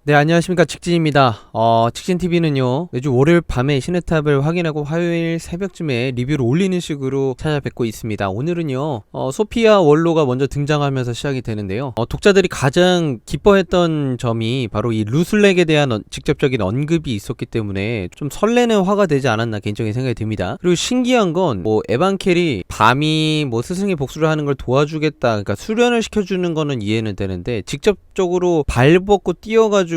네, 안녕하십니까. 직진입니다. 직진TV는요, 매주 월요일 밤에 시네탑을 확인하고 화요일 새벽쯤에 리뷰를 올리는 식으로 찾아뵙고 있습니다. 오늘은요, 소피아 원로가 먼저 등장하면서 시작이 되는데요. 독자들이 가장 기뻐했던 점이 바로 이 루슬렉에 대한 직접적인 언급이 있었기 때문에 좀 설레는 화가 되지 않았나 개인적인 생각이 듭니다. 그리고 신기한 건, 에반켈이 밤이 스승의 복수를 하는 걸 도와주겠다, 그러니까 수련을 시켜주는 거는 이해는 되는데, 직접적으로 발벗고 뛰어가지고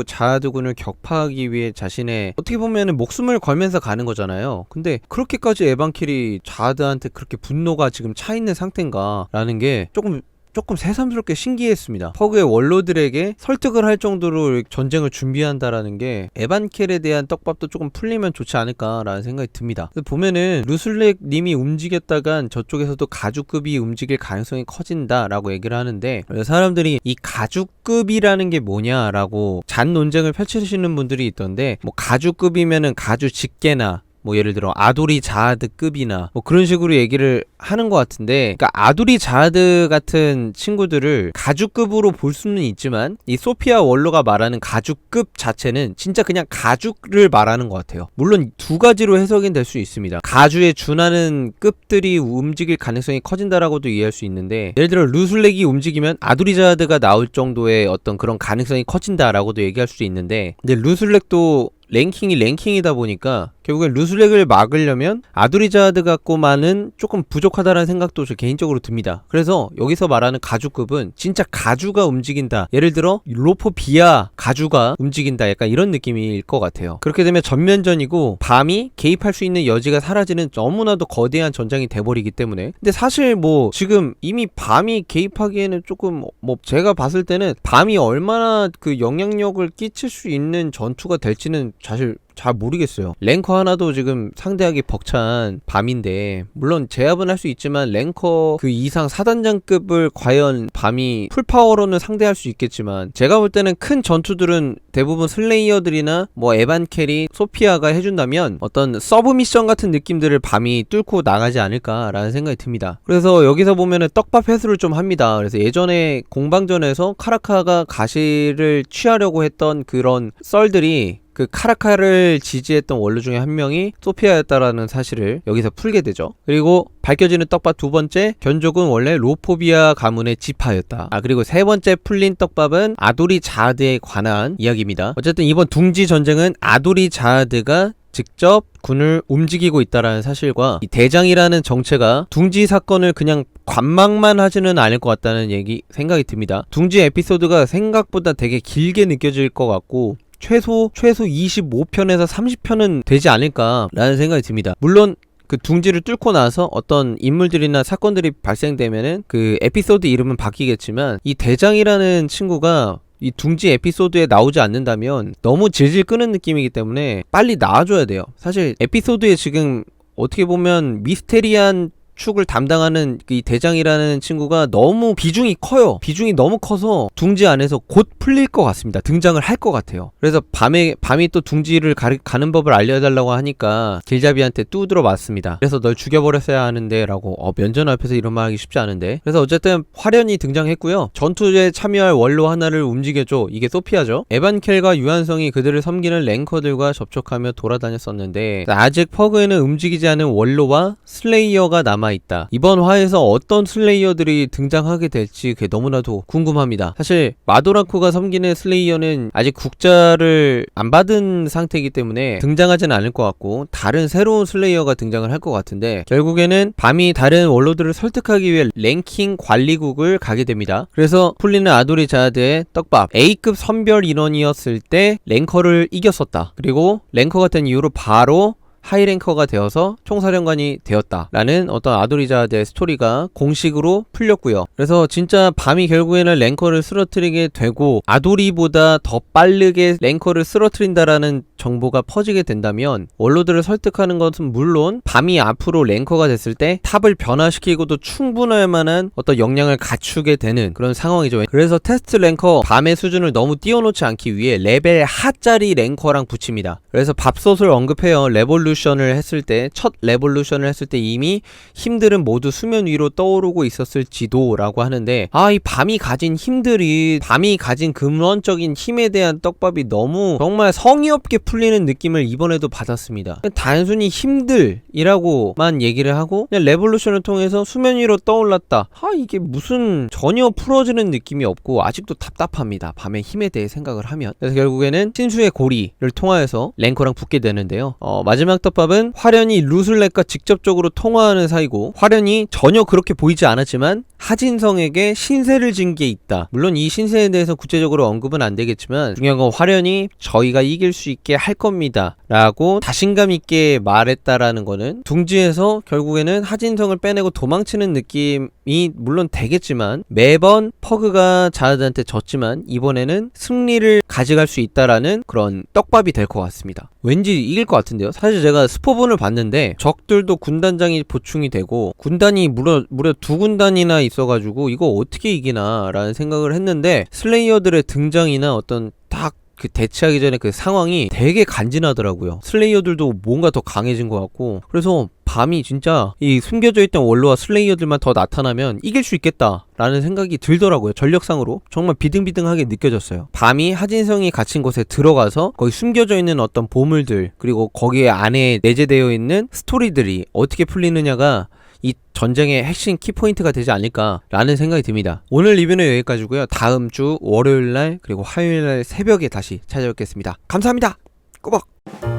자하드군을 격파하기 위해 자신의 어떻게 보면은 목숨을 걸면서 가는 거잖아요. 근데 그렇게까지 에반킬이 자하드한테 그렇게 분노가 지금 차 있는 상태인가 라는 게 조금 새삼스럽게 신기했습니다. 퍼그의 원로들에게 설득을 할 정도로 전쟁을 준비한다라는 게 에반켈에 대한 떡밥도 조금 풀리면 좋지 않을까라는 생각이 듭니다. 보면은 루슬렉 님이 움직였다간 저쪽에서도 가죽급이 움직일 가능성이 커진다라고 얘기를 하는데, 사람들이 이 가죽급이라는 게 뭐냐라고 잔 논쟁을 펼치시는 분들이 있던데, 가죽급이면은 가죽 직계나 예를 들어 아도리 자하드급이나 그런 식으로 얘기를 하는 것 같은데, 그러니까 아도리 자하드 같은 친구들을 가죽급으로 볼 수는 있지만 이 소피아 원로가 말하는 가죽급 자체는 진짜 그냥 가죽을 말하는 것 같아요. 물론 두 가지로 해석이 될 수 있습니다. 가죽에 준하는 급들이 움직일 가능성이 커진다라고도 이해할 수 있는데, 예를 들어 루슬렉이 움직이면 아도리 자하드가 나올 정도의 어떤 그런 가능성이 커진다라고도 얘기할 수 있는데, 근데 루슬렉도 랭킹이다 보니까 결국엔 루슬렉을 막으려면 아도리 자하드 갖고만은 조금 부족하다라는 생각도 저 개인적으로 듭니다. 그래서 여기서 말하는 가주급은 진짜 가주가 움직인다, 예를 들어 로포비아 가주가 움직인다, 약간 이런 느낌일 것 같아요. 그렇게 되면 전면전이고 밤이 개입할 수 있는 여지가 사라지는 너무나도 거대한 전장이 돼버리기 때문에. 근데 사실 지금 이미 밤이 개입하기에는 조금 제가 봤을 때는 밤이 얼마나 그 영향력을 끼칠 수 있는 전투가 될지는 사실 잘 모르겠어요. 랭커 하나도 지금 상대하기 벅찬 밤인데, 물론 제압은 할 수 있지만 랭커 그 이상 4단장급을 과연 밤이 풀파워로는 상대할 수 있겠지만, 제가 볼 때는 큰 전투들은 대부분 슬레이어들이나 에반켈이 소피아가 해준다면 어떤 서브 미션 같은 느낌들을 밤이 뚫고 나가지 않을까라는 생각이 듭니다. 그래서 여기서 보면은 떡밥 회수를 좀 합니다. 그래서 예전에 공방전에서 카라카가 가시를 취하려고 했던 그런 썰들이 그 카라카를 지지했던 원로 중에 한 명이 소피아였다라는 사실을 여기서 풀게 되죠. 그리고 밝혀지는 떡밥 두 번째, 견족은 원래 로포비아 가문의 지파였다. 그리고 세 번째 풀린 떡밥은 아도리 자하드에 관한 이야기입니다. 어쨌든 이번 둥지 전쟁은 아도리 자하드가 직접 군을 움직이고 있다라는 사실과 이 대장이라는 정체가 둥지 사건을 그냥 관망만 하지는 않을 것 같다는 생각이 듭니다. 둥지 에피소드가 생각보다 되게 길게 느껴질 것 같고, 최소 25편에서 30편은 되지 않을까라는 생각이 듭니다. 물론 그 둥지를 뚫고 나서 어떤 인물들이나 사건들이 발생되면은 그 에피소드 이름은 바뀌겠지만, 이 대장이라는 친구가 이 둥지 에피소드에 나오지 않는다면 너무 질질 끄는 느낌이기 때문에 빨리 나와줘야 돼요. 사실 에피소드에 지금 어떻게 보면 미스테리한 축을 담당하는 이 대장이라는 친구가 너무 비중이 커요. 비중이 너무 커서 둥지 안에서 곧 풀릴 것 같습니다. 등장을 할 것 같아요. 그래서 밤이 또 둥지를 가는 법을 알려달라고 하니까 길잡이한테 두드려 맞습니다. 그래서 널 죽여버렸어야 하는데 라고. 면전 앞에서 이런 말 하기 쉽지 않은데. 그래서 어쨌든 화련이 등장했고요. 전투에 참여할 원로 하나를 움직여줘. 이게 소피아죠. 에반켈과 유한성이 그들을 섬기는 랭커들과 접촉하며 돌아다녔었는데, 아직 퍼그에는 움직이지 않은 원로와 슬레이어가 남아있다. 이번 화에서 어떤 슬레이어들이 등장하게 될지 그게 너무나도 궁금합니다. 사실 마도라코가 섬기는 슬레이어는 아직 국자를 안 받은 상태이기 때문에 등장하지는 않을 것 같고, 다른 새로운 슬레이어가 등장을 할 것 같은데, 결국에는 밤이 다른 원로들을 설득하기 위해 랭킹 관리국을 가게 됩니다. 그래서 풀리는 아도리 자하드의 떡밥, A급 선별 인원이었을 때 랭커를 이겼었다. 그리고 랭커가 된 이후로 바로 하이랭커가 되어서 총사령관이 되었다라는 어떤 아도리 자하드의 스토리가 공식으로 풀렸고요. 그래서 진짜 밤이 결국에는 랭커를 쓰러뜨리게 되고, 아도리보다 더 빠르게 랭커를 쓰러뜨린다라는 정보가 퍼지게 된다면 원로들을 설득하는 것은 물론 밤이 앞으로 랭커가 됐을 때 탑을 변화시키고도 충분할 만한 어떤 역량을 갖추게 되는 그런 상황이죠. 그래서 테스트 랭커 밤의 수준을 너무 띄워놓지 않기 위해 레벨 하짜리 랭커랑 붙입니다. 그래서 밥솥을 언급해요. 레볼루션을 했을 때, 첫 레볼루션을 했을 때 이미 힘들은 모두 수면 위로 떠오르고 있었을지도 라고 하는데, 이 밤이 가진 힘들이, 밤이 가진 근원적인 힘에 대한 떡밥이 너무 정말 성의 없게 풀리는 느낌을 이번에도 받았습니다. 단순히 힘들이라고만 얘기를 하고 그냥 레볼루션을 통해서 수면 위로 떠올랐다. 이게 무슨 전혀 풀어지는 느낌이 없고 아직도 답답합니다. 밤의 힘에 대해 생각을 하면. 그래서 결국에는 신수의 고리를 통하여서 랭커랑 붙게 되는데요. 마지막 떡밥은 화련이 루슬렉과 직접적으로 통화하는 사이고, 화련이 전혀 그렇게 보이지 않았지만 하진성에게 신세를 진 게 있다. 물론 이 신세에 대해서 구체적으로 언급은 안 되겠지만 중요한 건 화련이 저희가 이길 수 있게 할 겁니다 라고 자신감 있게 말했다라는 거는 둥지에서 결국에는 하진성을 빼내고 도망치는 느낌이 물론 되겠지만, 매번 퍼그가 자드한테 졌지만 이번에는 승리를 가져갈 수 있다라는 그런 떡밥이 될 것 같습니다. 왠지 이길 것 같은데요. 사실 제가 스포본을 봤는데 적들도 군단장이 보충이 되고 군단이 무려 2군단이나 있어가지고 이거 어떻게 이기나 라는 생각을 했는데, 슬레이어들의 등장이나 어떤 딱 그 대치하기 전에 그 상황이 되게 간지나더라고요. 슬레이어들도 뭔가 더 강해진 것 같고, 그래서 밤이 진짜 이 숨겨져 있던 원로와 슬레이어들만 더 나타나면 이길 수 있겠다 라는 생각이 들더라고요. 전력상으로 정말 비등비등하게 느껴졌어요. 밤이 하진성이 갇힌 곳에 들어가서 거기 숨겨져 있는 어떤 보물들, 그리고 거기에 안에 내재되어 있는 스토리들이 어떻게 풀리느냐가 이 전쟁의 핵심 키포인트가 되지 않을까라는 생각이 듭니다. 오늘 리뷰는 여기까지고요. 다음 주 월요일날 그리고 화요일날 새벽에 다시 찾아뵙겠습니다. 감사합니다. 꼬박!